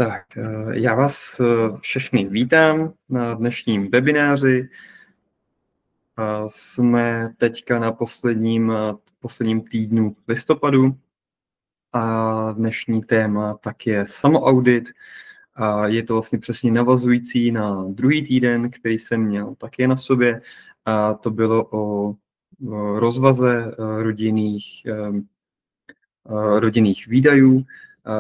Tak, já vás všechny vítám na dnešním webináři. Jsme teďka na posledním týdnu listopadu a dnešní téma tak je samoaudit. A je to vlastně přesně navazující na druhý týden, který jsem měl taky na sobě. A to bylo o rozvaze rodinných výdajů,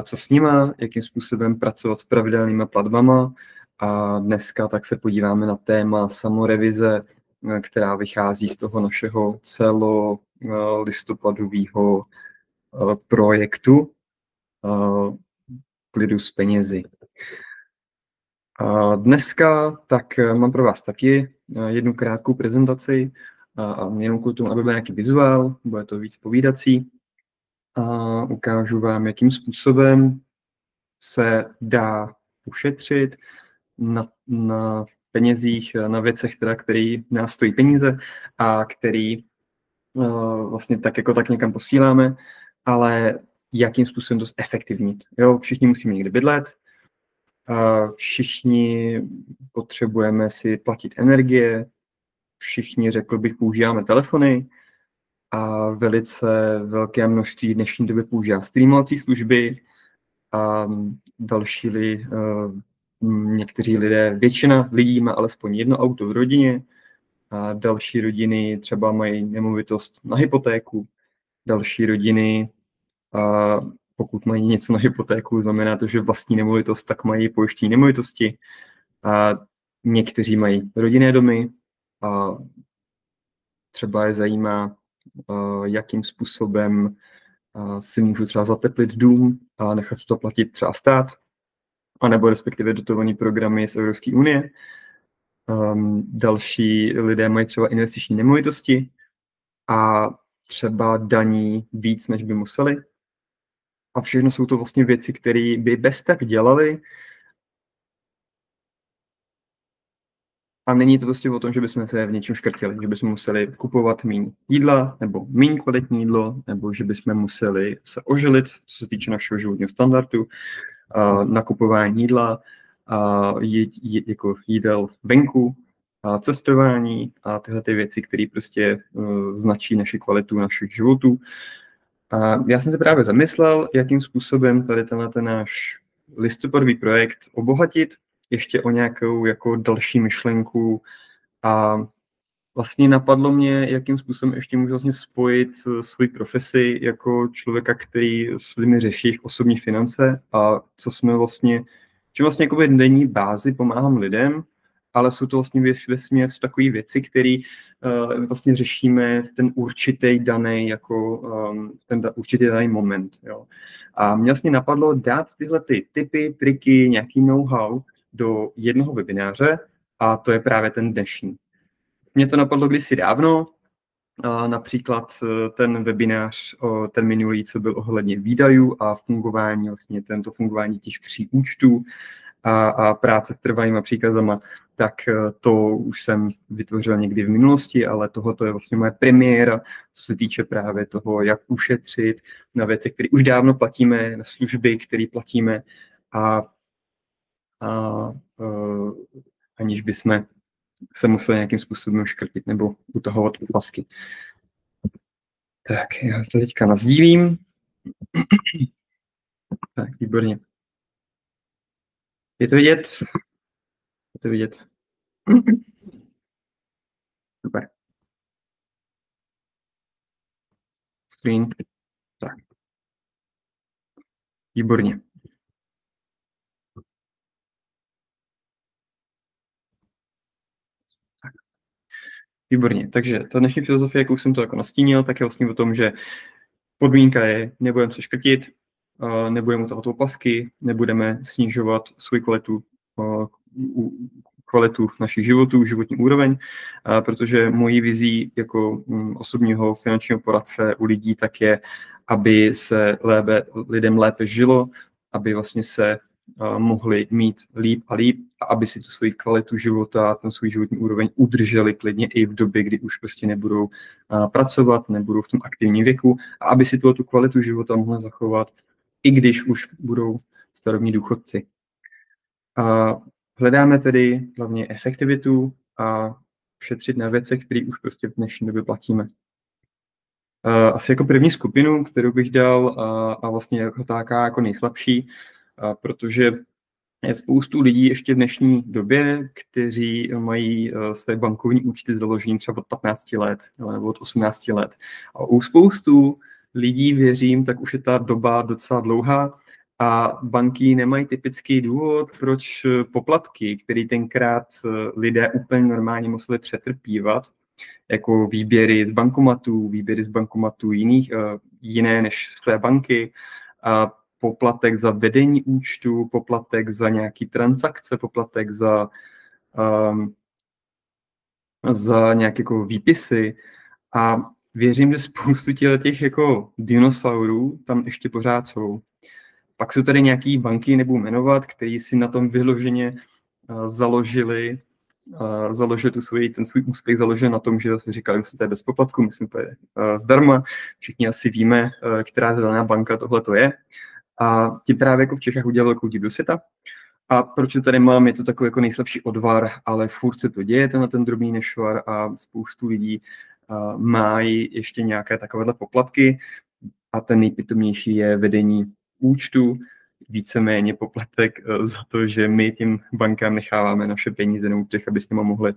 co s nima, jakým způsobem pracovat s pravidelnými platbama. A dneska tak se podíváme na téma samorevize, která vychází z toho našeho celolistopadového projektu Klidu s penězi. Dneska tak mám pro vás taky jednu krátkou prezentaci, jenom kvůli tomu, aby byl nějaký vizuál, bude to víc povídací. A ukážu vám, jakým způsobem se dá ušetřit na penězích, na věcech, které nás stojí peníze a který vlastně tak někam posíláme, ale jakým způsobem to zefektivnit. Jo, všichni musíme někde bydlet, všichni potřebujeme si platit energie, všichni, řekl bych, používáme telefony, a velice velké množství dnešní doby používá streamovací služby a někteří lidé, většina lidí má alespoň jedno auto v rodině a další rodiny třeba mají nemovitost na hypotéku, další rodiny, pokud mají něco na hypotéku, znamená to, že vlastní nemovitost, tak mají pojištění nemovitosti a někteří mají rodinné domy a třeba je zajímá, jakým způsobem si můžu třeba zateplit dům a nechat si to platit třeba stát, anebo respektive dotované programy z Evropské unie. Další lidé mají třeba investiční nemovitosti a třeba daní víc, než by museli. A všechno jsou to vlastně věci, které by bez tak dělali. A není to prostě o tom, že bychom se v něčem škrtili, že bychom museli kupovat méně jídla, nebo méně kvalitní jídlo, nebo že bychom museli se ožilit, co se týče našeho životního standardu, nakupování jídla, jako jídel venku, cestování a tyhle ty věci, které prostě značí naši kvalitu našich životů. Já jsem se právě zamyslel, jakým způsobem tady ten náš listopadový projekt obohatit ještě o nějakou jako další myšlenku a vlastně napadlo mě, jakým způsobem ještě můžu vlastně spojit svoji profesi jako člověka, který s lidmi řeší jejich osobní finance a že vlastně jakoby denní bázi pomáhám lidem, ale jsou to vlastně vesměs takové věci, které vlastně řešíme v ten určitý daný určitý daný moment. Jo. A mě vlastně napadlo dát tyhle ty tipy, triky, nějaký know-how do jednoho webináře a to je právě ten dnešní. Mně to napadlo kdysi dávno, například ten webinář, ten minulý, co byl ohledně výdajů a fungování, vlastně fungování těch 3 účtů a práce s trvalýma příkazama, tak to už jsem vytvořil někdy v minulosti, ale tohoto je vlastně moje premiéra, co se týče právě toho, jak ušetřit na věci, které už dávno platíme, na služby, které platíme aniž bychom se museli nějakým způsobem škrtit nebo utahovat opasky. Tak, já to teďka nasdílím. Tak, výborně. Je to vidět? Je to vidět? Super. Screen. Tak. Výborně. Výborně, takže ta dnešní filozofie, jak už jsem to jako nastínil, tak je vlastně o tom, že podmínka je, nebudeme se škrtit, nebudeme utahovat opasky, nebudeme snižovat svou kvalitu našich životů, životní úroveň, protože mojí vizí jako osobního finančního poradce u lidí tak je, aby se lidem lépe žilo, aby vlastně se mohli mít líp a aby si tu svoji kvalitu života, ten svůj životní úroveň udrželi klidně i v době, kdy už prostě nebudou pracovat, nebudou v tom aktivním věku a aby si tu kvalitu života mohli zachovat, i když už budou starobní důchodci. A hledáme tedy hlavně efektivitu a šetřit na věcech, které už prostě v dnešní době platíme. Asi jako první skupinu, kterou bych dal a vlastně jako taká jako nejslabší, protože je spoustu lidí ještě v dnešní době, kteří mají své bankovní účty založené třeba od 15 let nebo od 18 let. A u spoustu lidí, věřím, tak už je ta doba docela dlouhá a banky nemají typický důvod, proč poplatky, které tenkrát lidé úplně normálně museli přetrpívat, jako výběry z bankomatů jiné než své banky, a poplatek za vedení účtu, poplatek za nějaký transakce, poplatek za nějaké jako výpisy. A věřím, že spoustu těch jako dinosaurů tam ještě pořád jsou. Pak jsou tady nějaké banky, nebudu jmenovat, které si na tom vyloženě založili ten svůj úspěch založil na tom, že říkali, že to je bez poplatku, myslím, to je zdarma. Všichni asi víme, která zelená banka tohle to je. A ti právě jako v Čechách udělali velkou díru do světa. A proč to tady mám, je to takový jako nejslabší odvar, ale furt se to děje, ten drobný nešvar a spoustu lidí mají ještě nějaké takovéhle poplatky a ten nejpitomnější je vedení účtu, víceméně poplatek za to, že my tím bankám necháváme naše peníze na účtech, aby s nimi mohli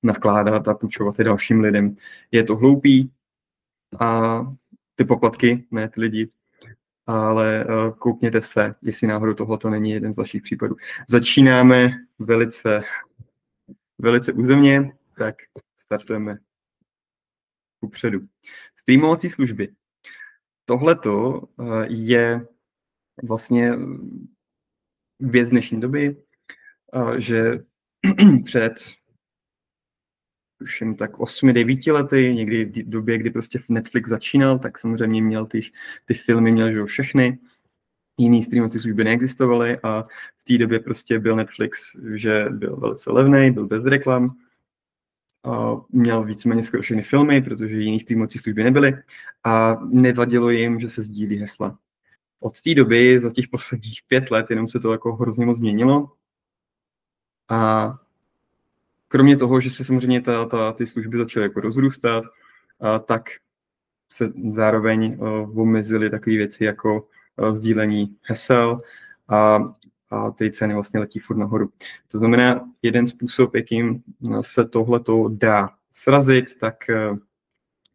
nakládat a půjčovat i dalším lidem. Je to hloupý a ty poplatky, ne ty lidi, ale koukněte se, jestli náhodou tohle není jeden z vašich případů. Začínáme velice územně, tak startujeme kupředu. Streamovací služby. Tohleto je vlastně věc dnešní doby, že před už jen tak 8-9 lety, někdy v době, kdy prostě Netflix začínal, tak samozřejmě měl ty filmy, měl že všechny, jiný streamovací služby neexistovaly a v té době prostě byl Netflix, že byl velice levný, byl bez reklam, měl víceméně skoro všechny filmy, protože jiný streamovací služby nebyly a nevadilo jim, že se sdílí hesla. Od té doby, za těch posledních 5 let, jenom se to jako hrozně moc změnilo. A kromě toho, že se samozřejmě ty služby začaly jako rozrůstat, tak se zároveň omezily takové věci jako sdílení hesel a ty ceny vlastně letí furt nahoru. To znamená, jeden způsob, jakým se tohleto dá srazit, tak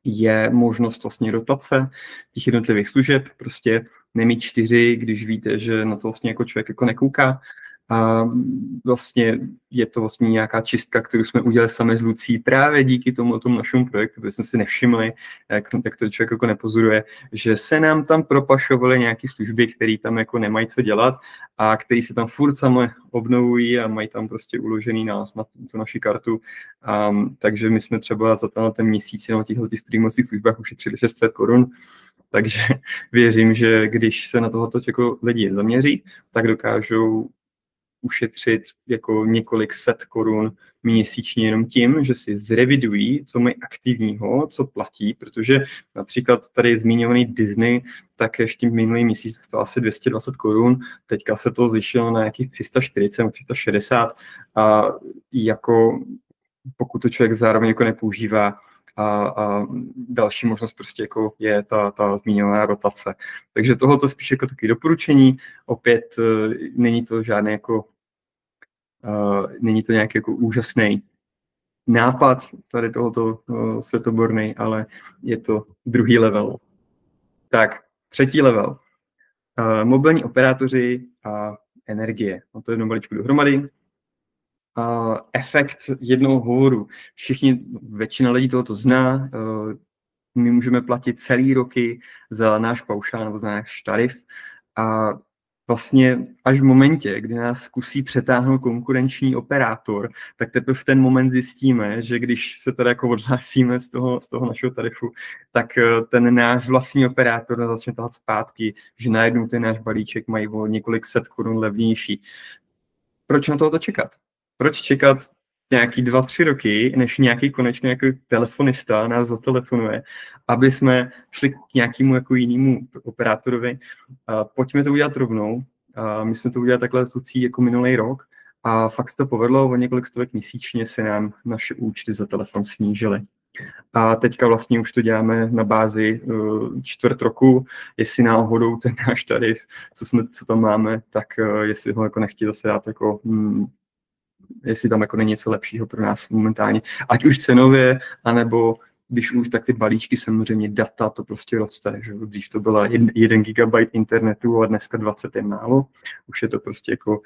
je možnost vlastně rotace těch jednotlivých služeb, prostě nemít 4, když víte, že na to vlastně jako člověk jako nekouká. A vlastně je to vlastně nějaká čistka, kterou jsme udělali sami s Lucí právě díky tomu našemu projektu, protože jsme si nevšimli, jak to člověk jako nepozoruje, že se nám tam propašovaly nějaké služby, které tam jako nemají co dělat a které se tam furt sami obnovují a mají tam prostě uložený na tu naši kartu. Takže my jsme třeba za ten měsíc na těchto streamovacích službách ušetřili 600 korun. Takže věřím, že když se na tohoto jako lidi zaměří, tak dokážou ušetřit jako několik set korun měsíčně jenom tím, že si zrevidují, co mají aktivního, co platí, protože například tady zmiňovaný Disney, tak ještě minulý měsíc stál asi 220 korun, teďka se to zvýšilo na nějakých 340 nebo 360 a jako pokud to člověk zároveň jako nepoužívá, a další možnost prostě jako je ta zmíněná rotace. Takže tohoto spíš jako taky doporučení. Opět není to žádné jako není to nějaký jako úžasný nápad tady tohoto světoborný, ale je to druhý level. Tak, třetí level. Mobilní operátoři a energie. No to jednou balíčku dohromady. Efekt jednoho hovoru. Většina lidí tohoto zná. My můžeme platit celý roky za náš paušál nebo za náš tarif a vlastně až v momentě, kdy nás zkusí přetáhnout konkurenční operátor, tak teprve v ten moment zjistíme, že když se teda jako odhlásíme z toho našeho tarifu, tak ten náš vlastní operátor nás začne tahat zpátky, že najednou ten náš balíček mají o několik set korun levnější. Proč na tohoto čekat? Proč čekat nějaký 2-3 roky, než nějaký konečný jako telefonista nás zatelefonuje, aby jsme šli k nějakému jako jinému operátorovi. Pojďme to udělat rovnou. My jsme to udělali takhle s Lucí jako minulý rok A fakt se to povedlo, o několik stovek měsíčně se nám naše účty za telefon snížily. A teďka vlastně už to děláme na bázi čtvrt roku, jestli náhodou ten náš tarif, co tam máme, tak jestli ho jako nechtějí zase dát jako, jestli tam jako není něco lepšího pro nás momentálně. Ať už cenově, anebo když už, tak ty balíčky samozřejmě data, to prostě roste, že dřív to byla 1 gigabyte internetu a dneska 20 je málo. Už je to prostě jako,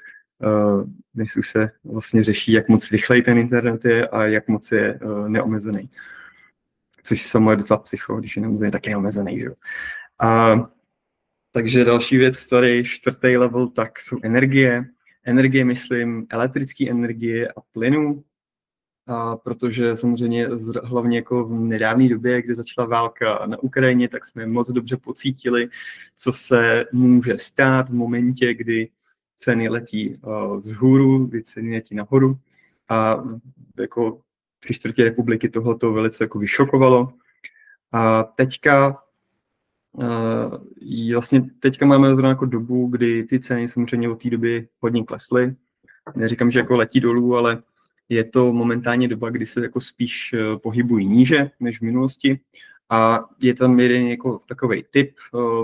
dnes už se vlastně řeší, jak moc rychlej ten internet je a jak moc je neomezený. Což samo je docela psycho, když je neomezený, tak je neomezený, že? Takže další věc, tady 4. level, tak jsou energie. Energie, myslím, elektrické energie a plynu, protože samozřejmě hlavně jako v nedávné době, kdy začala válka na Ukrajině, tak jsme moc dobře pocítili, co se může stát v momentě, kdy ceny letí vzhůru, kdy ceny letí nahoru. A jako 3/4 republiky tohleto velice jako vyšokovalo. A teďka máme zrovna jako dobu, kdy ty ceny samozřejmě od té doby hodně klesly. Neříkám, že jako letí dolů, ale je to momentálně doba, kdy se jako spíš pohybují níže než v minulosti. A je tam jeden jako takovej tip,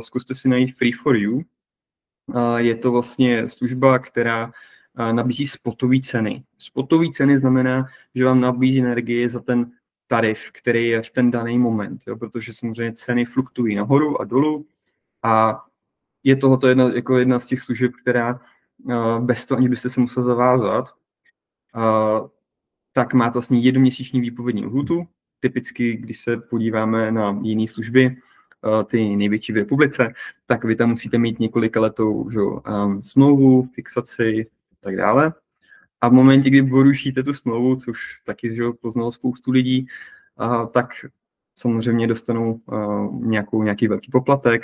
zkuste si najít Free for You. Je to vlastně služba, která nabízí spotové ceny. Spotové ceny znamená, že vám nabízí energie za ten tarif, který je v ten daný moment, jo, protože samozřejmě ceny fluktuují nahoru a dolů a je tohoto jedna z těch služeb, která bez toho, ani byste se musel zavázat, tak má to vlastně jednoměsíční výpovědní lhůtu. Typicky, když se podíváme na jiné služby, ty největší v republice, tak vy tam musíte mít několikaletou smlouvu, fixaci a tak dále. A v momentě, kdy porušíte tu smlouvu, což taky poznalo spoustu lidí, tak samozřejmě dostanou nějaký velký poplatek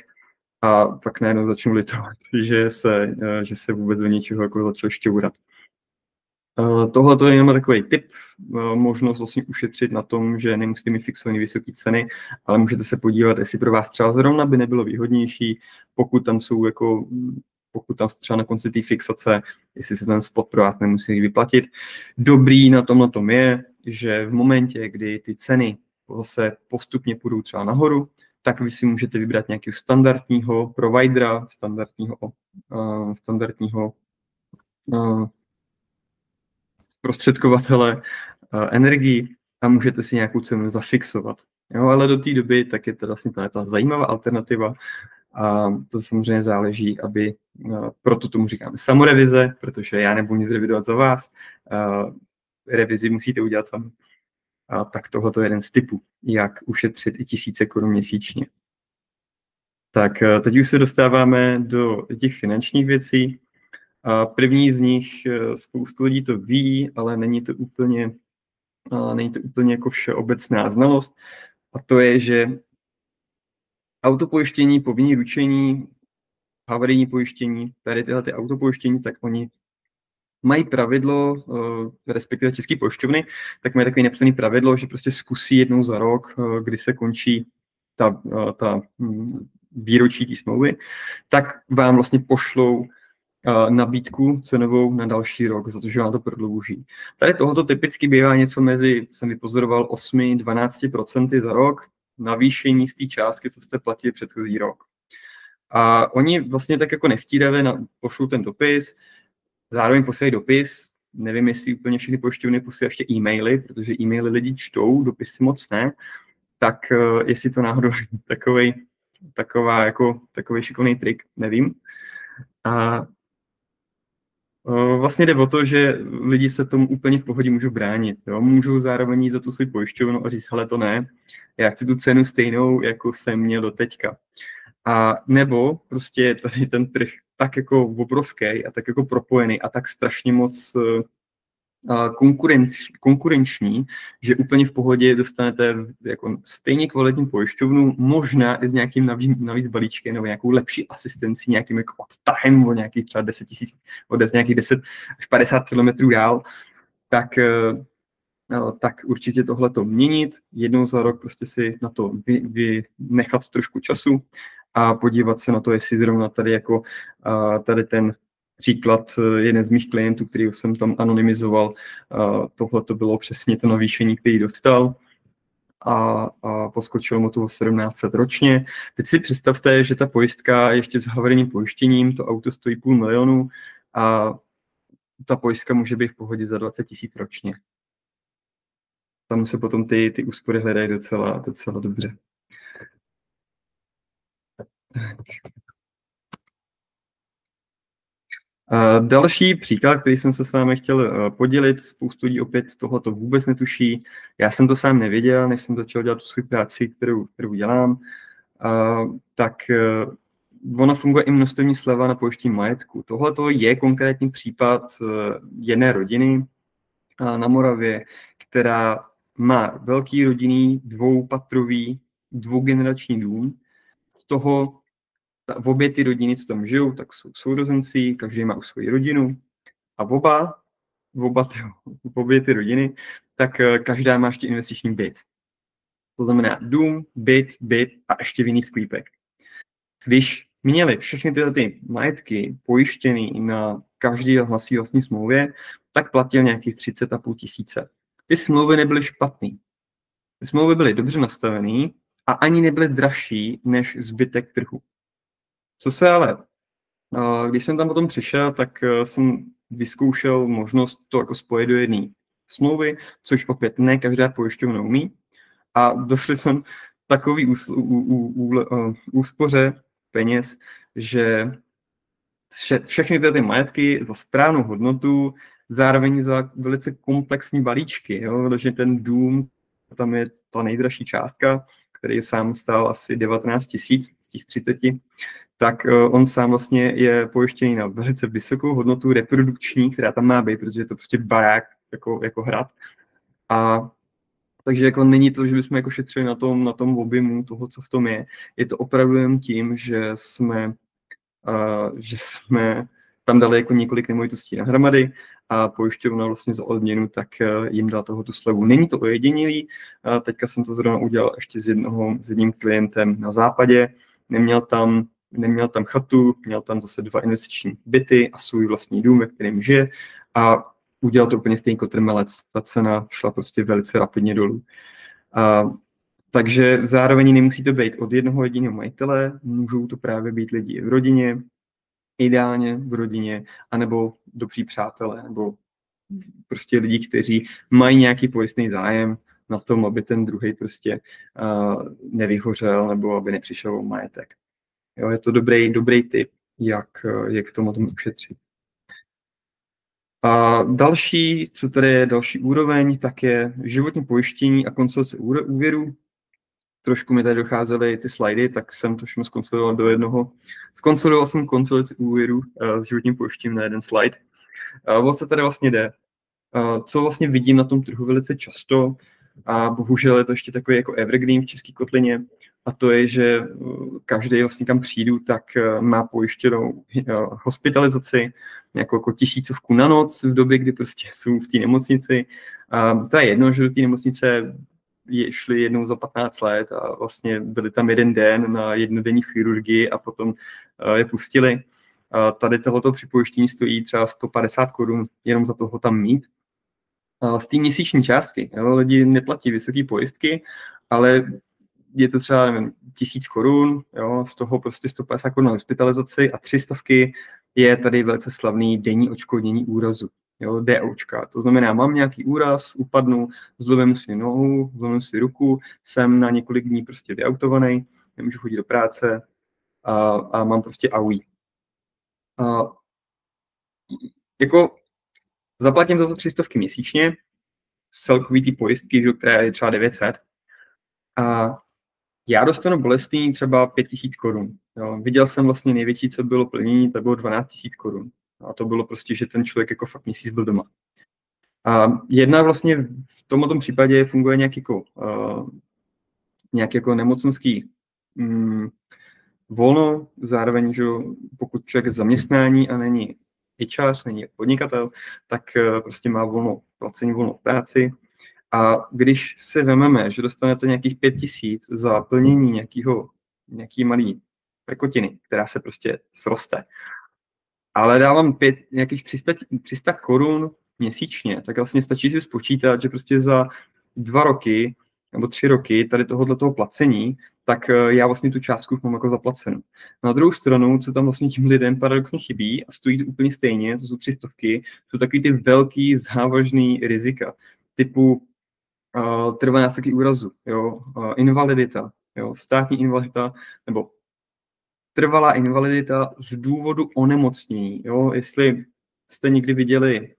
a pak najednou začnou litovat, že se vůbec do něčeho jako začalo šťourat. Tohle je jenom takový tip, možnost vlastně ušetřit na tom, že nemusíte mít fixované vysoké ceny, ale můžete se podívat, jestli pro vás třeba zrovna by nebylo výhodnější, pokud tam třeba na konci té fixace, jestli se ten spot pro vás nemusí vyplatit. Dobrý na tom je, že v momentě, kdy ty ceny zase postupně půjdou třeba nahoru, tak vy si můžete vybrat nějakého standardního providera, standardního prostředkovatele energií a můžete si nějakou cenu zafixovat. Jo, ale do té doby tak je to vlastně ta zajímavá alternativa a to samozřejmě záleží, proto tomu říkáme samorevize, protože já nebudu nic revidovat za vás, revizi musíte udělat sami. A tak tohle je jeden z typů, jak ušetřit i 1000 korun měsíčně. Tak teď už se dostáváme do těch finančních věcí. První z nich, spoustu lidí to ví, ale není to úplně jako všeobecná znalost. A to je, že autopojištění, povinné ručení, havarijní pojištění, tady tyhle ty autopojištění, tak oni mají pravidlo, respektive české pojišťovny, tak mají takový napsaný pravidlo, že prostě zkusí jednou za rok, kdy se končí ta výročí té smlouvy, tak vám vlastně pošlou nabídku cenovou na další rok, za to, že vám to prodlouží. Tady tohoto typicky bývá něco mezi, jsem vypozoroval, 8-12% za rok, navýšení z té částky, co jste platili předchozí rok. A oni vlastně tak jako nevtíravě pošlou ten dopis, zároveň posílají dopis, nevím, jestli úplně všechny pojišťovny posílají ještě e-maily, protože e-maily lidi čtou, dopisy moc ne, tak jestli to náhodou takový šikovný trik, nevím. A vlastně jde o to, že lidi se tomu úplně v pohodě můžou bránit. Jo? Můžou zároveň jít za tu svou pojišťovnu a říct, hele, to ne, já chci tu cenu stejnou, jako jsem měl do teďka. A nebo prostě tady ten trh tak jako obrovský a tak jako propojený a tak strašně moc konkurenční, že úplně v pohodě dostanete jako stejně kvalitní pojišťovnu, možná i s nějakým navíc balíčkem nebo nějakou lepší asistencí, nějakým jako odtahem o nějakých třeba 10 000, od nějakých 10 až 50 kilometrů dál, tak určitě tohleto měnit, jednou za rok prostě si na to nechat trošku času a podívat se na to, jestli zrovna tady jako tady ten Příklad, jeden z mých klientů, který jsem tam anonymizoval, tohle to bylo přesně to navýšení, který dostal a poskočilo mu to o 1700 ročně. Teď si představte, že ta pojistka ještě s havarijním pojištěním, to auto stojí 500 000 a ta pojistka může být v pohodě za 20 000 ročně. Tam se potom ty úspory hledají docela dobře. Tak. Další příklad, který jsem se s vámi chtěl podělit, spoustu lidí opět tohleto vůbec netuší. Já jsem to sám nevěděl, než jsem začal dělat tu svou práci, kterou dělám. Tak ona funguje i množstevní sleva na pojištění majetku. Tohle je konkrétní případ jedné rodiny na Moravě, která má velký rodinný, dvoupatrový, dvougenerační dům. Z toho v obě ty rodiny, co tam žijou, tak jsou sourozenci, každý má už svoji rodinu a obě ty rodiny, tak každá má ještě investiční byt. To znamená dům, byt a ještě vinný sklípek. Když měli všechny tyhle ty majetky pojištěný na každý vlastní smlouvě, tak platil nějakých 30 500. Ty smlouvy nebyly špatný. Ty smlouvy byly dobře nastavený a ani nebyly dražší než zbytek trhu. Co se ale, když jsem tam potom přišel, tak jsem vyzkoušel možnost to jako spojit do jedné smlouvy, což opět ne každá pojišťovna umí. A došli jsem takový úspoře peněz, že všechny ty majetky za správnou hodnotu, zároveň za velice komplexní balíčky, jo? Takže ten dům, tam je ta nejdražší částka, který sám stál asi 19 000 z těch 30, tak on sám vlastně je pojištěný na velice vysokou hodnotu reprodukční, která tam má být, protože je to prostě barák jako hrad. A takže jako není to, že bychom jako šetřili na tom objemu toho, co v tom je. Je to opravdu jen tím, že jsme tam dali jako několik nemovitostí nahromady a pojišťovna vlastně za odměnu, tak jim dá tu slevu. Není to ojedinělý, teďka jsem to zrovna udělal ještě s jedním klientem na západě, neměl tam chatu, měl tam zase 2 investiční byty a svůj vlastní dům, ve kterém žije a udělal to úplně stejný kotrmelec. Ta cena šla prostě velice rapidně dolů. Takže zároveň nemusí to být od jednoho jediného majitele, můžou to právě být lidi v rodině, ideálně v rodině, anebo dobří přátelé, nebo prostě lidi, kteří mají nějaký pojistný zájem na tom, aby ten druhý prostě nevyhořel, nebo aby nepřišel o majetek. Jo, je to dobrý tip, jak k tomu ušetřit. A další, co tady je další úroveň, tak je životní pojištění a konsolidace úvěru. Trošku mi tady docházely ty slajdy, tak jsem to všechno skonsolidoval do jednoho. Skonsolidoval jsem konsolidaci úvěru s životním pojištěním na jeden slide. O co tady vlastně jde? Co vlastně vidím na tom trhu velice často, a bohužel je to ještě takový jako evergreen v české kotlině, a to je, že každý vlastně kam přijdu, tak má pojištěnou hospitalizaci, nějakou jako 1000 na noc v době, kdy prostě jsou v té nemocnici. To je jedno, že do té nemocnice šli jednou za 15 let a vlastně byli tam jeden den na jednodenní chirurgii a potom je pustili. Tady tohoto připojištění stojí třeba 150 Kč jenom za toho tam mít. Z té měsíční částky, jo, lidi neplatí vysoké pojistky, ale je to třeba, nevím, 1000 Kč, jo, z toho prostě 150 Kč na hospitalizaci a 300 je tady velice slavný denní odškodnění úrazu, jo, DOčka. To znamená, mám nějaký úraz, upadnu, zlomím si nohu, zlomím si ruku, jsem na několik dní prostě vyautovaný, nemůžu chodit do práce a mám prostě AUI. Jako zaplatím za to 300 měsíčně, z celkový ty pojistky, která je třeba 900, a já dostanu bolestný třeba 5000 Kč. Viděl jsem vlastně největší, co bylo plnění, to bylo 12 000 Kč. A to bylo prostě, že ten člověk jako fakt měsíc byl doma. A jedna vlastně v tomto případě funguje nějaký jako nemocenský volno, zároveň, že pokud člověk je zaměstnání a není ičář, není podnikatel, tak prostě má volno placení, volnou práci. A když si vememe, že dostanete nějakých 5000 za plnění nějaký malý prkotiny, která se prostě sroste, ale dávám nějakých 300 korun měsíčně, tak vlastně stačí si spočítat, že prostě za 2 roky nebo 3 roky tady toho placení, tak já vlastně tu částku mám jako zaplacenou. Na druhou stranu, co tam vlastně tím lidem paradoxně chybí a stojí to úplně stejně, to jsou 300, jsou takový ty velký závažný rizika, typu trvalé následky úrazu, jo, invalidita, jo, státní invalidita, nebo trvalá invalidita z důvodu onemocnění. Jo? Jestli jste někdy viděli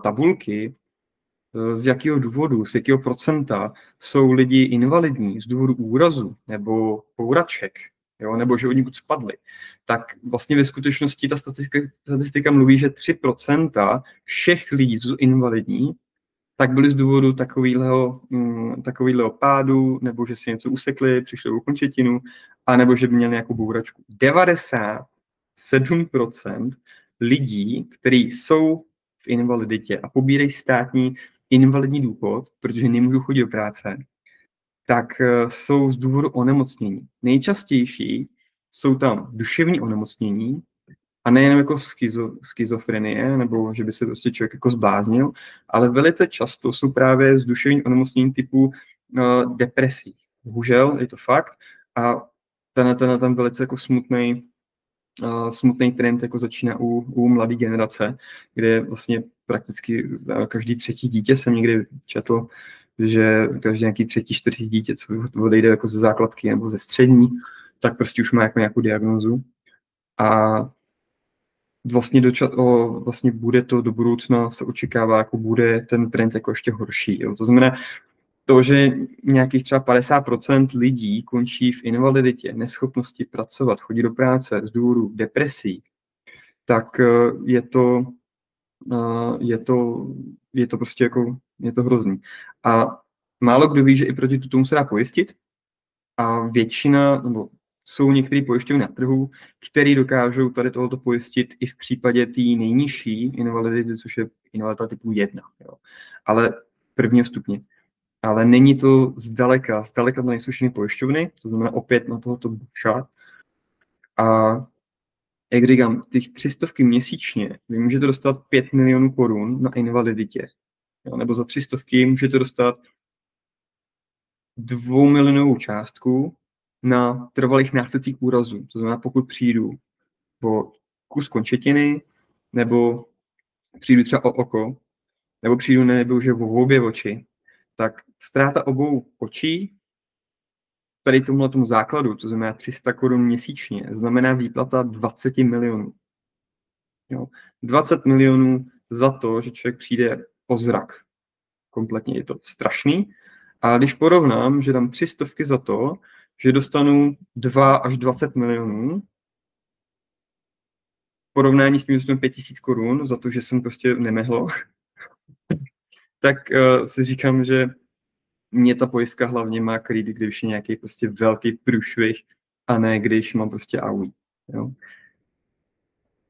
tabulky, z jakého důvodu, z jakého procenta jsou lidi invalidní z důvodu úrazu nebo bouraček, jo? Nebo že od někud spadli, tak vlastně ve skutečnosti ta statistika mluví, že 3% všech lidí, co jsou invalidní, tak byli z důvodu takového pádu, nebo že si něco usekli, přišli o končetinu, anebo že by měli nějakou bouračku. 97% lidí, kteří jsou v invaliditě a pobírají státní invalidní důchod, protože nemůžou chodit do práce, tak jsou z důvodu onemocnění. Nejčastější jsou tam duševní onemocnění, a nejen jako schizofrenie, nebo že by se prostě člověk jako zbláznil, ale velice často jsou právě z duševní onemocnění typu depresí. Bohužel je to fakt. A ten velice jako smutný trend jako začíná u mladé generace, kde vlastně prakticky každý třetí dítě jsem někdy četl, že každý nějaký třetí, čtvrtý dítě, co odejde jako ze základky nebo ze střední, tak prostě už má jako nějakou diagnózu. A vlastně bude to do budoucna, se očekává, jako bude ten trend jako ještě horší. Jo. To znamená, to, že nějakých třeba 50% lidí končí v invaliditě, neschopnosti pracovat, chodí do práce z důvodu depresí, tak je to prostě jako, je to hrozný. A málo kdo ví, že i proti tomu se dá pojistit a většina, nebo jsou některé pojišťovny na trhu, které dokážou tady tohoto pojistit i v případě té nejnižší invalidity, což je invalidita typu 1, jo. Ale prvního stupně. Ale není to zdaleka to nejsou všechny pojišťovny, to znamená opět na tohoto buša. A jak říkám, těch 300 měsíčně, vy můžete dostat 5 milionů korun na invaliditě, jo, nebo za 300 můžete dostat 2 milionovou částku na trvalých následcích úrazu. To znamená, pokud přijdu o kus končetiny, nebo přijdu třeba o oko, nebo přijdu nebo že o obě oči, tak ztráta obou očí tady tomu základu, to znamená 300 korun měsíčně, znamená výplata 20 milionů. Jo. 20 milionů za to, že člověk přijde o zrak. Kompletně je to strašný. A když porovnám, že dám 300 za to, že dostanu 2 až 20 milionů, porovnání s tím, že dostanu 5 000 korun za to, že jsem prostě nemehlo, tak si říkám, že mě ta pojistka hlavně má krýt, když je nějaký prostě velký průšvih, a ne když mám prostě AUI. Jo?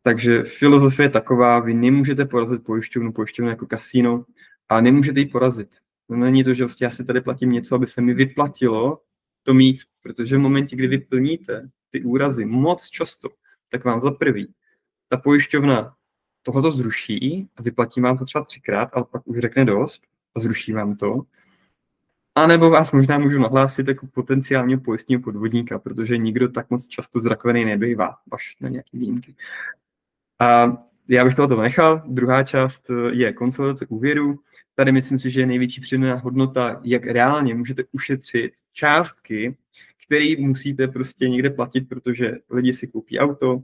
Takže filozofie je taková, vy nemůžete porazit pojišťovnu jako kasino a nemůžete ji porazit. To není to, že vlastně já si tady platím něco, aby se mi vyplatilo to mít, protože v momentě, kdy vy plníte ty úrazy moc často, tak vám za prvý ta pojišťovna tohoto zruší a vyplatí vám to třeba 3krát, ale pak už řekne dost a zruší vám to. A nebo vás možná můžu nahlásit jako potenciálně pojistního podvodníka, protože nikdo tak moc často zrakvený nebývá, až na nějaké výjimky. A já bych tohoto nechal. Druhá část je konsolidace úvěru. Tady myslím si, že je největší přidaná hodnota, jak reálně můžete ušetřit částky, které musíte prostě někde platit, protože lidi si koupí auto,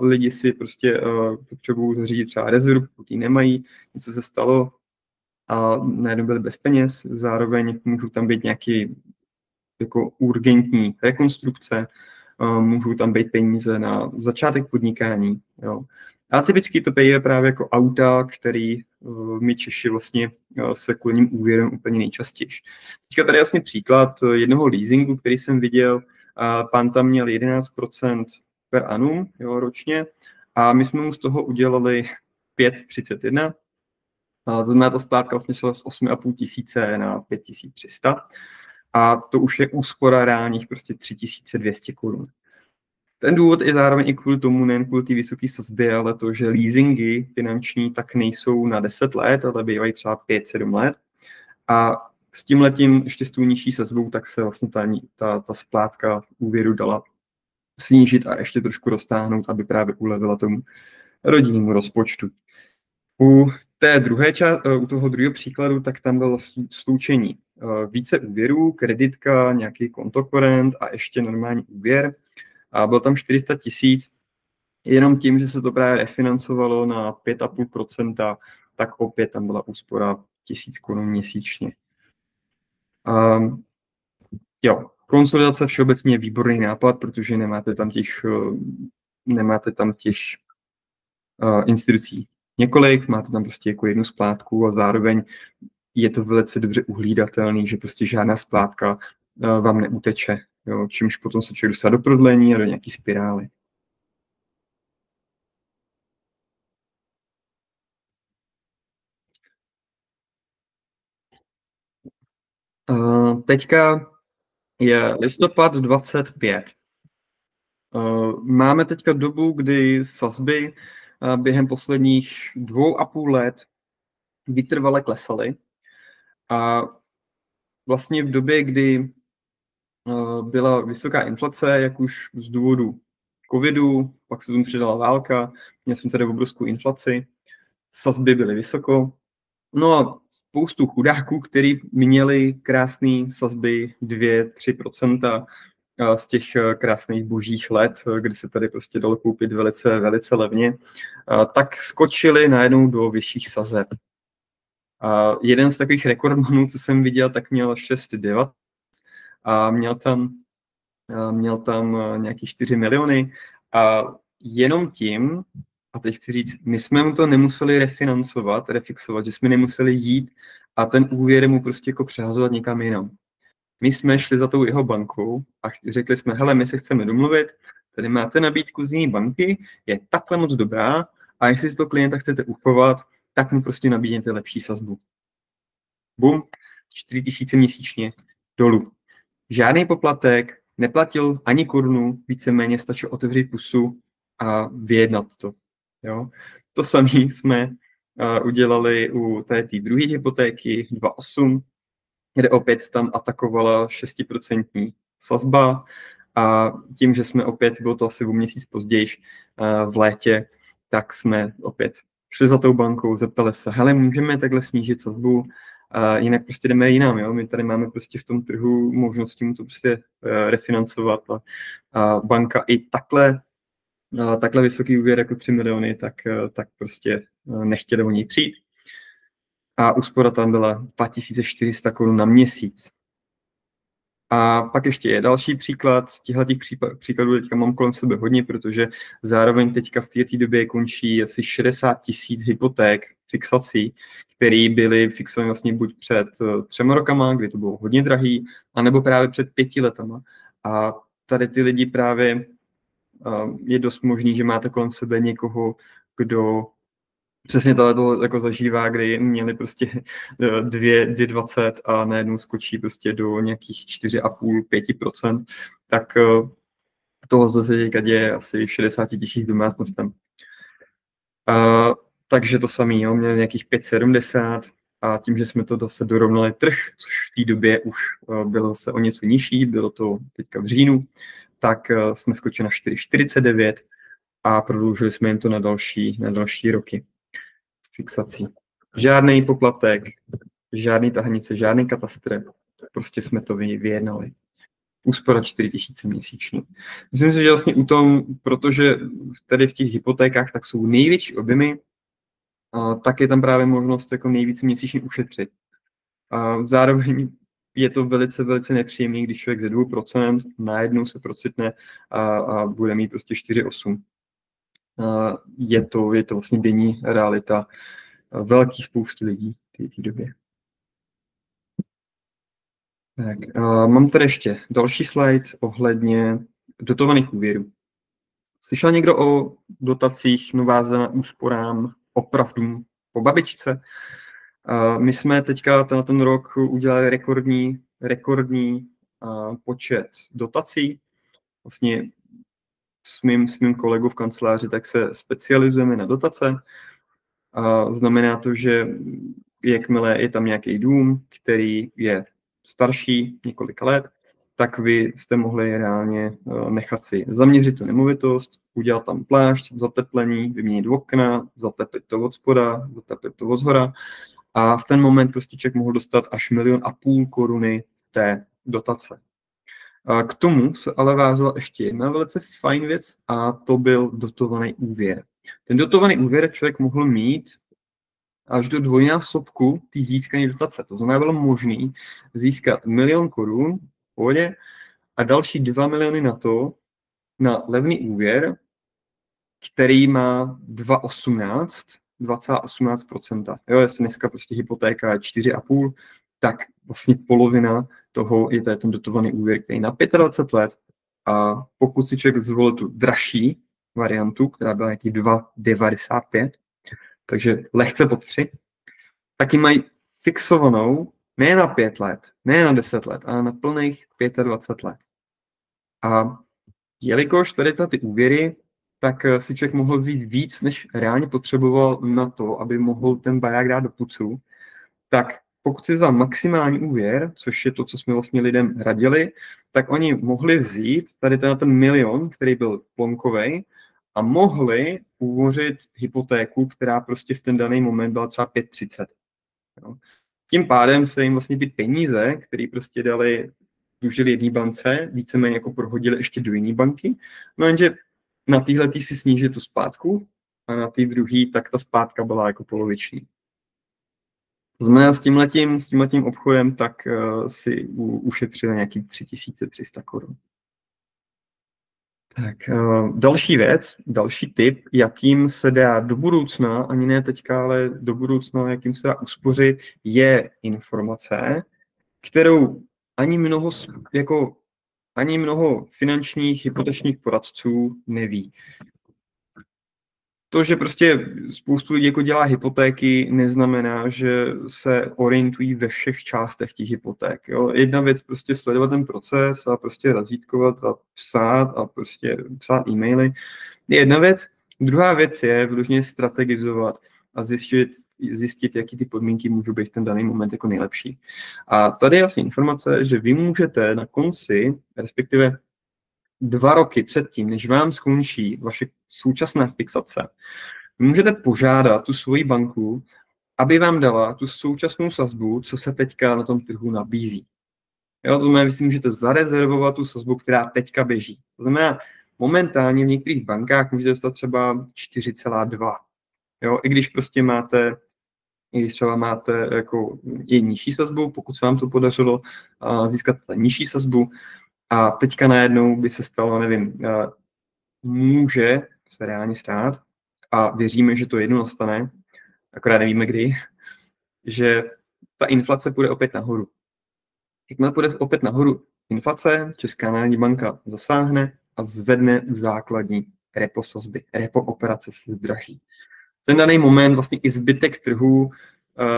lidi si prostě potřebují zařídit třeba rezervu, pokud ji nemají, něco se stalo a najednou byli bez peněz, zároveň můžou tam být nějaké jako urgentní rekonstrukce, můžou tam být peníze na začátek podnikání. Jo. A typicky to je právě jako auta, který my Češi vlastně se kvůli ním úvěrem úplně nejčastěji. Teďka tady je vlastně příklad jednoho leasingu, který jsem viděl. Pán tam měl 11% per annum, jo, ročně, a my jsme mu z toho udělali 5,31. To znamená, ta splátka vlastně šla z 8,5 tisíce na 5 300. A to už je úspora reálních prostě 3 200 korun. Ten důvod je zároveň i kvůli tomu, nejen kvůli té vysoké sazbě, ale to, že leasingy finanční tak nejsou na 10 let, ale bývají třeba 5-7 let. A s tímhletím, ještě s tou nižší sazbou, tak se vlastně ta splátka úvěru dala snížit a ještě trošku roztáhnout, aby právě ulevila tomu rodinnému rozpočtu. U toho druhého příkladu, tak tam bylo sloučení více úvěrů, kreditka, nějaký kontokorent a ještě normální úvěr. A bylo tam 400 000, jenom tím, že se to právě refinancovalo na 5,5%, tak opět tam byla úspora 1000 korun měsíčně. Jo, konsolidace všeobecně je výborný nápad, protože nemáte tam těch institucí několik, máte tam prostě jako jednu splátku a zároveň je to velice dobře uhlídatelný, že prostě žádná splátka vám neuteče, jo, čímž potom se člověk dostává do prodlení a do nějaký spirály. Teďka je listopad 25. Máme teďka dobu, kdy sazby během posledních 2,5 let vytrvale klesaly. A vlastně v době, kdy byla vysoká inflace, jak už z důvodu covidu, pak se tomu přidala válka, měli jsme tady obrovskou inflaci, sazby byly vysoko. No a spoustu chudáků, kteří měli krásné sazby 2-3% z těch krásných božích let, kdy se tady prostě dalo koupit velice, velice levně, tak skočili najednou do vyšších sazeb. Jeden z takových rekordmanů, co jsem viděl, tak měl 6,9 a měl tam nějaký 4 miliony a jenom tím, a teď chci říct, my jsme mu to nemuseli refixovat, že jsme nemuseli jít a ten úvěr mu prostě jako přehazovat někam jinam. My jsme šli za tou jeho bankou a řekli jsme, hele, my se chceme domluvit, tady máte nabídku z jiné banky, je takhle moc dobrá a jestli si to klienta chcete uchovat, tak mu prostě nabídněte lepší sazbu. Bum, 4 000 měsíčně dolů. Žádný poplatek, neplatil ani korunu, víceméně stačilo otevřít pusu a vyjednat to. Jo? To samé jsme udělali u té druhé hypotéky 2,8, kde opět tam atakovala 6% sazba a tím, že jsme opět, bylo to asi o měsíc později v létě, tak jsme opět šli za tou bankou, zeptali se, hele, můžeme takhle snížit sazbu, jinak prostě jdeme jinam, jo? My tady máme prostě v tom trhu možnosti mu to prostě refinancovat a banka i takhle vysoký úvěr jako 3 miliony, tak prostě nechtěli o něj přijít. A úspora tam byla 2400 korun na měsíc. A pak ještě je další příklad. Těchto příkladů teďka mám kolem sebe hodně, protože zároveň teďka v této době končí asi 60 000 hypoték fixací, které byly fixovány vlastně buď před 3 rokama, kdy to bylo hodně drahý, anebo právě před 5 letama. A tady ty lidi právě je dost možný, že máte kolem sebe někoho, kdo přesně tohle jako zažívá, kdy měli prostě 2,20 a najednou skočí prostě do nějakých 4,5-5%, tak toho zase teďka děje asi 60 000 domácnostem. Takže to samý, jo, měli nějakých 5,70 a tím, že jsme to zase dorovnali trh, což v té době už bylo zase o něco nižší, bylo to teďka v říjnu, tak jsme skočili na 4,49 a prodloužili jsme jim to na další roky s fixací. Žádný poplatek, žádný tahanice, žádný katastr, prostě jsme to vyjednali. Úspora 4 000 měsíčně. Myslím si, že vlastně u tom, protože tady v těch hypotékách tak jsou největší objemy, tak je tam právě možnost jako nejvíce měsíčně ušetřit. Zároveň je to velice, velice nepříjemný, když člověk ze 2% najednou se procitne a bude mít prostě 4,8. Je to vlastně denní realita velkých spousty lidí v té době. Tak, mám tady ještě další slide ohledně dotovaných úvěrů. Slyšel někdo o dotacích na úsporám opravdu po babičce? My jsme teďka ten rok udělali rekordní počet dotací. Vlastně s mým kolegou v kanceláři, tak se specializujeme na dotace. A znamená to, že jakmile je tam nějaký dům, který je starší několika let, tak vy jste mohli reálně nechat si zaměřit tu nemovitost, udělat tam plášť, zateplení, vyměnit okna, zateplit to od spoda, zateplit to od zhora a v ten moment prostě člověk mohl dostat až 1,5 milionu koruny té dotace. K tomu se ale vázala ještě jedna velice fajn věc a to byl dotovaný úvěr. Ten dotovaný úvěr člověk mohl mít až do dvojnásobku té získané dotace. To znamená, bylo možné získat 1 milion korun v pohodě a další 2 miliony na to, na levný úvěr, který má 2,18%. Jo, jestli dneska prostě hypotéka je 4,5, tak vlastně polovina toho je ten dotovaný úvěr, který na 25 let. A pokud si člověk zvolil tu dražší variantu, která byla nějaký 2,95, takže lehce pod 3, taky mají fixovanou ne na 5 let, ne na 10 let, ale na plných 25 let. A jelikož tady ty úvěry, tak si člověk mohl vzít víc, než reálně potřeboval na to, aby mohl ten barák dát do pucu, tak pokud si vzal maximální úvěr, což je to, co jsme vlastně lidem radili, tak oni mohli vzít tady ten 1 milion, který byl plonkovej, a mohli uvořit hypotéku, která prostě v ten daný moment byla třeba 5,30. Jo. Tím pádem se jim vlastně ty peníze, které prostě dali, využili jedné bance, víceméně jako prohodili ještě do jiné banky, no jenže na téhletý si snížili tu splátku a na té druhé tak ta splátka byla jako poloviční. To znamená, s tímhletím obchodem tak si ušetřili nějaký 3,300 korun. Tak další věc, další tip, jakým se dá do budoucna, ani ne teďka, ale do budoucna, jakým se dá uspořit, je informace, kterou ani mnoho finančních hypotečních poradců neví. To, že prostě spoustu lidí jako dělá hypotéky, neznamená, že se orientují ve všech částech těch hypoték. Jo. Jedna věc prostě sledovat ten proces a prostě razítkovat a psát e-maily je jedna věc. Druhá věc je vyloženě strategizovat a zjistit, jaký ty podmínky můžou být v ten daný moment jako nejlepší. A tady je asi informace, že vy můžete na konci, respektive 2 roky předtím, než vám skončí vaše současná fixace, můžete požádat tu svoji banku, aby vám dala tu současnou sazbu, co se teďka na tom trhu nabízí. Jo, to znamená, vy si můžete zarezervovat tu sazbu, která teďka běží. To znamená, momentálně v některých bankách můžete dostat třeba 4,2. Jo, i když prostě třeba máte jako i nižší sazbu, pokud se vám to podařilo získat nižší sazbu, a teďka najednou by se stalo, nevím, může se reálně stát, a věříme, že to jednou nastane, akorát nevíme kdy, že ta inflace půjde opět nahoru. Jakmile půjde opět nahoru inflace, Česká národní banka zasáhne a zvedne základní repo sazby. Repo operace se zdraží. V ten daný moment vlastně i zbytek trhu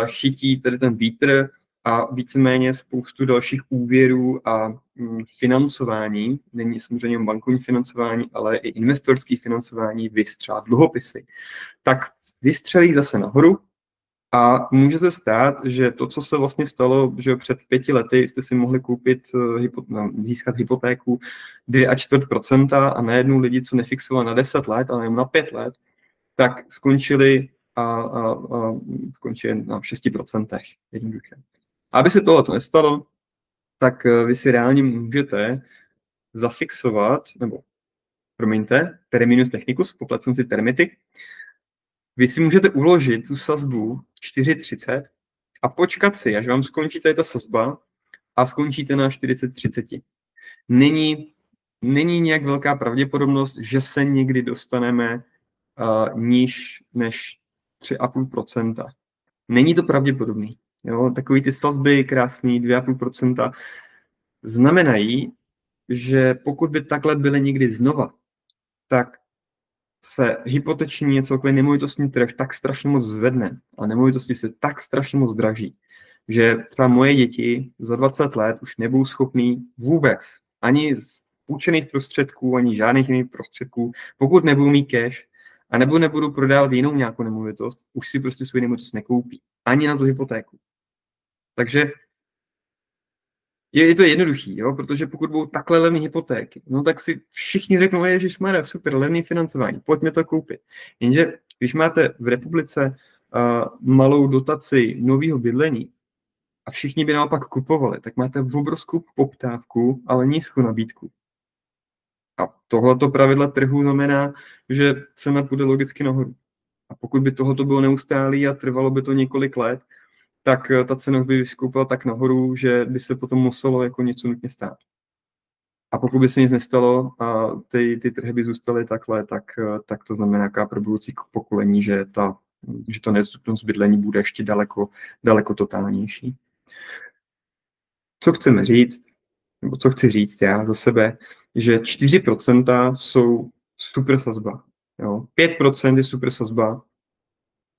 chytí tady ten vítr a víceméně spoustu dalších úvěrů a financování, není samozřejmě bankovní financování, ale i investorské financování, třeba dluhopisy, tak vystřelí zase nahoru a může se stát, že to, co se vlastně stalo, že před 5 lety jste si mohli získat hypotéku 2,25% a najednou lidi, co nefixovali na 10 let, ale jenom na 5 let, tak skončili na 6%. Jednoduše. A aby se tohle nestalo, tak vy si reálně můžete zafixovat, terminus technicus, popletl jsem si termity, vy si můžete uložit tu sazbu 4,30 a počkat si, až vám skončí tady ta sazba a skončíte na 40,30. Není nějak velká pravděpodobnost, že se někdy dostaneme níž než 3,5%. Není to pravděpodobný. Jo? Takový ty sazby krásný 2,5% znamenají, že pokud by takhle byly někdy znova, tak se hypoteční celkově nemovitostní trh tak strašně moc zvedne a nemovitosti se tak strašně moc draží, že třeba moje děti za 20 let už nebudou schopný vůbec ani půjčených prostředků, ani žádných jiných prostředků, pokud nebudu mít cash, a nebo nebudu prodávat jinou nějakou nemovitost, už si prostě svou nemovitost nekoupí. Ani na tu hypotéku. Takže je to jednoduchý, jo? Protože pokud budou takhle levné hypotéky, no tak si všichni řeknou, ježišmarja, super, levný financování, pojďme to koupit. Jenže když máte v republice malou dotaci nového bydlení a všichni by naopak kupovali, tak máte obrovskou poptávku, ale nízkou nabídku. A tohleto pravidla trhu znamená, že cena půjde logicky nahoru. A pokud by tohoto bylo neustálé a trvalo by to několik let, tak ta cena by vyskoupila tak nahoru, že by se potom muselo jako něco nutně stát. A pokud by se nic nestalo a ty trhy by zůstaly takhle, tak to znamená nějaká pro budoucí pokolení, že to nedostupnost bydlení bude ještě daleko totálnější. Co chceme říct, nebo co chci říct já za sebe, že 4% jsou super sazba. Jo? 5% je super sazba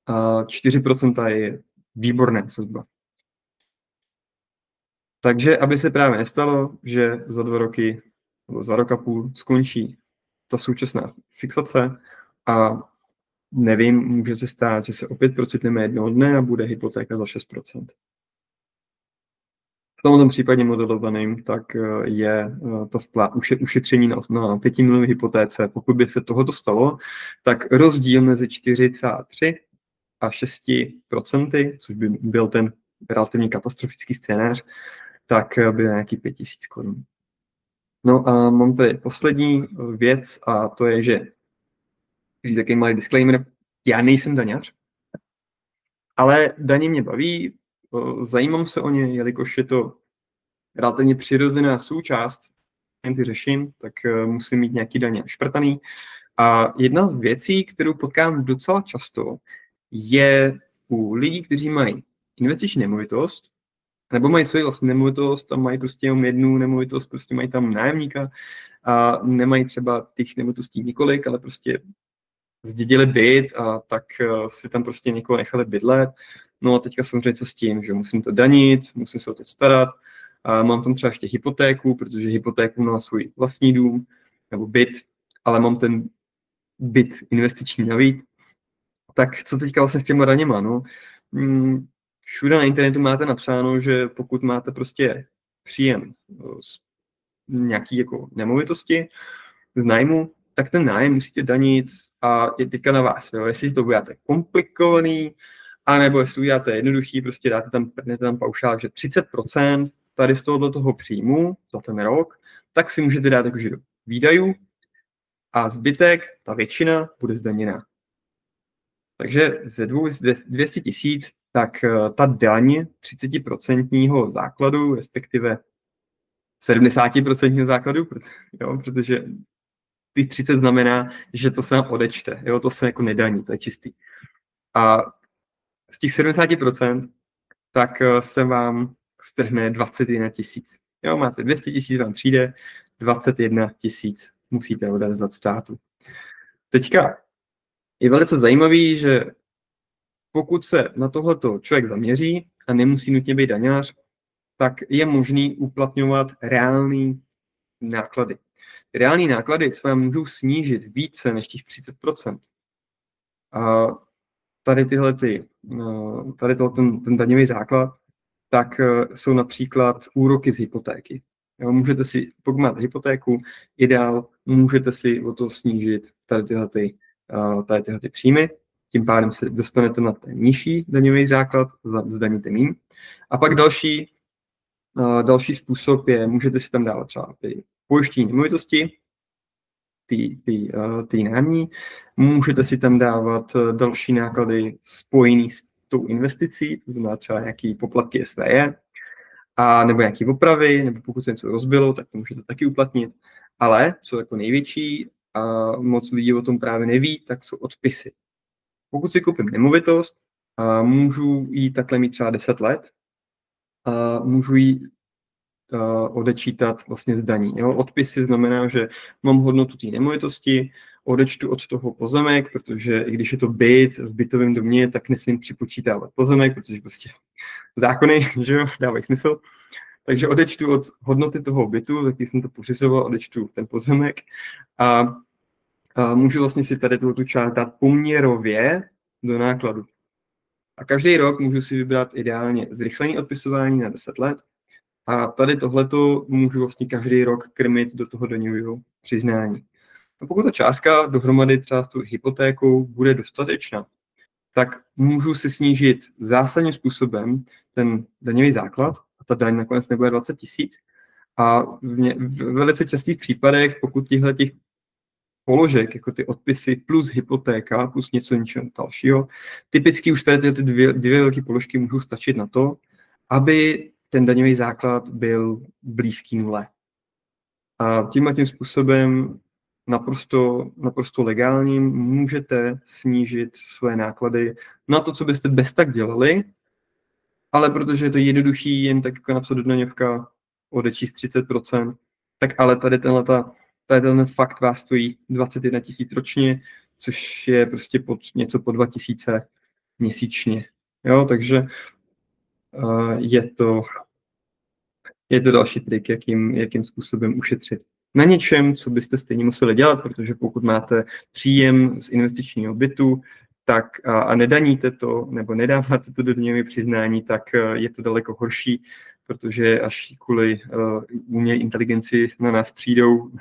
a 4% je výborná sazba. Takže aby se právě nestalo, že za 2 roky nebo za rok a půl skončí ta současná fixace a nevím, může se stát, že se opět procitneme jednoho dne a bude hypotéka za 6%. V tomto případě modelovaným tak je ušetření na 5 milionové hypotéce. Pokud by se tohoto stalo, tak rozdíl mezi 4,3 a 6%, což by byl ten relativně katastrofický scénář, tak byl nějaký 5 000 korun. No a mám tady poslední věc a to je, že když takový malý disclaimer, já nejsem daňař, ale daně mě baví, zajímám se o ně, jelikož je to relativně přirozená součást, jen ty řeším, tak musím mít nějaký daně šprtaný. A jedna z věcí, kterou potkám docela často, je u lidí, kteří mají investiční nemovitost, nebo mají svoji vlastní nemovitost a mají prostě jenom jednu nemovitost, prostě mají tam nájemníka a nemají třeba těch nemovitostí několik, ale prostě zdědili byt a tak si tam prostě někoho nechali bydlet. No a teďka samozřejmě co s tím, že musím to danit, musím se o to starat. A mám tam třeba ještě hypotéku, protože hypotéku na svůj vlastní dům nebo byt, ale mám ten byt investiční navíc. Tak co teďka vlastně s těma daněma? No, všude na internetu máte napsáno, že pokud máte prostě příjem z nějaký jako nemovitosti, z nájmu, tak ten nájem musíte danit a je teďka na vás. Jo? Jestli to budete komplikovaný, anebo jestli uděláte jednoduchý, prostě dáte tam paušál, že 30% tady z toho příjmu za ten rok, tak si můžete dát jakože do výdajů a zbytek, ta většina, bude zdaněná. Takže ze 200 000, tak ta daň 30% základu, respektive 70% základu, protože těch 30 znamená, že to se nám odečte, jo, to se jako nedaní, to je čistý. A z těch 70% tak se vám strhne 21 000. Jo, máte 200 000, vám přijde, 21 000 musíte odevzdat státu. Teďka je velice zajímavý, že pokud se na tohleto člověk zaměří a nemusí nutně být daňář, tak je možný uplatňovat reální náklady. Reální náklady se vám můžou snížit více než těch 30%. A tady ten daňový základ, tak jsou například úroky z hypotéky. Jo, můžete si, pokud máte hypotéku, ideál, můžete si o to snížit tady tyhle příjmy, tím pádem se dostanete na ten nižší daňový základ, zdaníte míň. A pak další způsob je, můžete si tam dávat třeba pojištění nemovitosti, ty nájemní, můžete si tam dávat další náklady spojený s tou investicí, to znamená třeba nějaký poplatky SVJ, a nebo nějaké opravy, nebo pokud se něco rozbilo, tak to můžete taky uplatnit. Ale co jako největší, a moc lidí o tom právě neví, tak jsou odpisy. Pokud si koupím nemovitost, můžu ji takhle mít třeba 10 let, a můžu ji odečítat vlastně z daní. Jo? Odpisy znamená, že mám hodnotu té nemovitosti, odečtu od toho pozemek, protože i když je to byt v bytovém domě, tak nesmím připočítávat pozemek, protože prostě zákony, že jo, dávají smysl. Takže odečtu od hodnoty toho bytu, za který jsem to pořizoval, odečtu ten pozemek a můžu vlastně si tady tu část dát poměrově do nákladu. A každý rok můžu si vybrat ideálně zrychlené odpisování na 10 let. A tady tohleto můžu vlastně každý rok krmit do toho daňového přiznání. A pokud ta částka dohromady třeba s tou hypotékou bude dostatečná, tak můžu si snížit zásadním způsobem ten daňový základ a ta daň nakonec nebude 20 000. A v velice častých případech, pokud těch položek, jako ty odpisy plus hypotéka, plus něco dalšího, typicky už tady ty dvě velké položky můžou stačit na to, aby ten daňový základ byl blízký nule. A tím způsobem naprosto legálním můžete snížit své náklady na to, co byste bez tak dělali, ale protože je to jednoduchý, jen tak jako napsat do daňovka, odečíst 30%, tak ale tady ten fakt vás stojí 21 000 ročně, což je prostě něco po 2 000 měsíčně. Jo, takže je to další trik, jakým způsobem ušetřit na něčem, co byste stejně museli dělat, protože pokud máte příjem z investičního bytu, tak a nedaníte to, nebo nedáváte to do daňového přiznání, tak je to daleko horší, protože až kvůli umělé inteligenci na nás přijdou,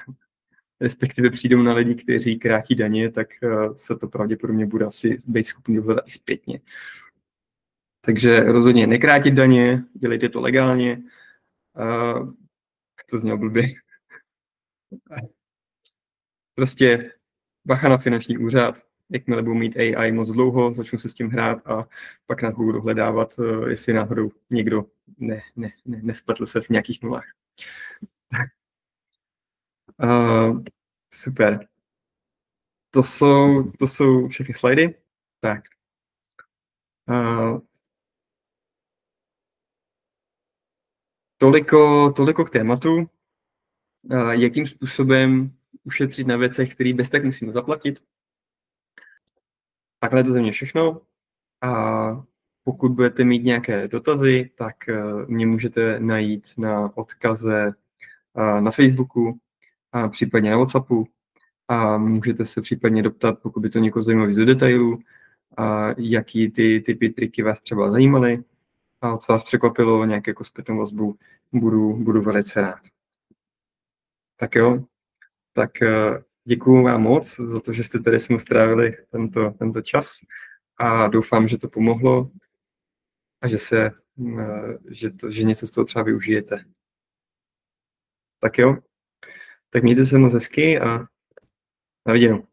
respektive přijdou na lidi, kteří krátí daně, tak se to pravděpodobně bude asi být schopný dohledat i zpětně. Takže rozhodně nekrátit daně, dělejte to legálně. To znělo blbě. Prostě bacha na finanční úřad, jakmile budou mít AI moc dlouho, začnu se s tím hrát a pak nás budou dohledávat, jestli náhodou někdo nespletl se v nějakých nulách. Super. To jsou všechny slajdy. Tak. Toliko k tématu, jakým způsobem ušetřit na věcech, které bez tak musíme zaplatit. Takhle je to ze mě všechno. A pokud budete mít nějaké dotazy, tak mě můžete najít na odkaze na Facebooku, a případně na WhatsAppu. A můžete se případně doptat, pokud by to někoho zajímalo víc do detailů, a jaký ty typy triky vás třeba zajímaly a co vás překvapilo, nějaké jako zpětnou vazbu, budu velice rád. Tak jo, tak děkuju vám moc za to, že jste tady s mnou strávili tento čas a doufám, že to pomohlo a že něco z toho třeba využijete. Tak jo, tak mějte se moc hezky a na viděnou.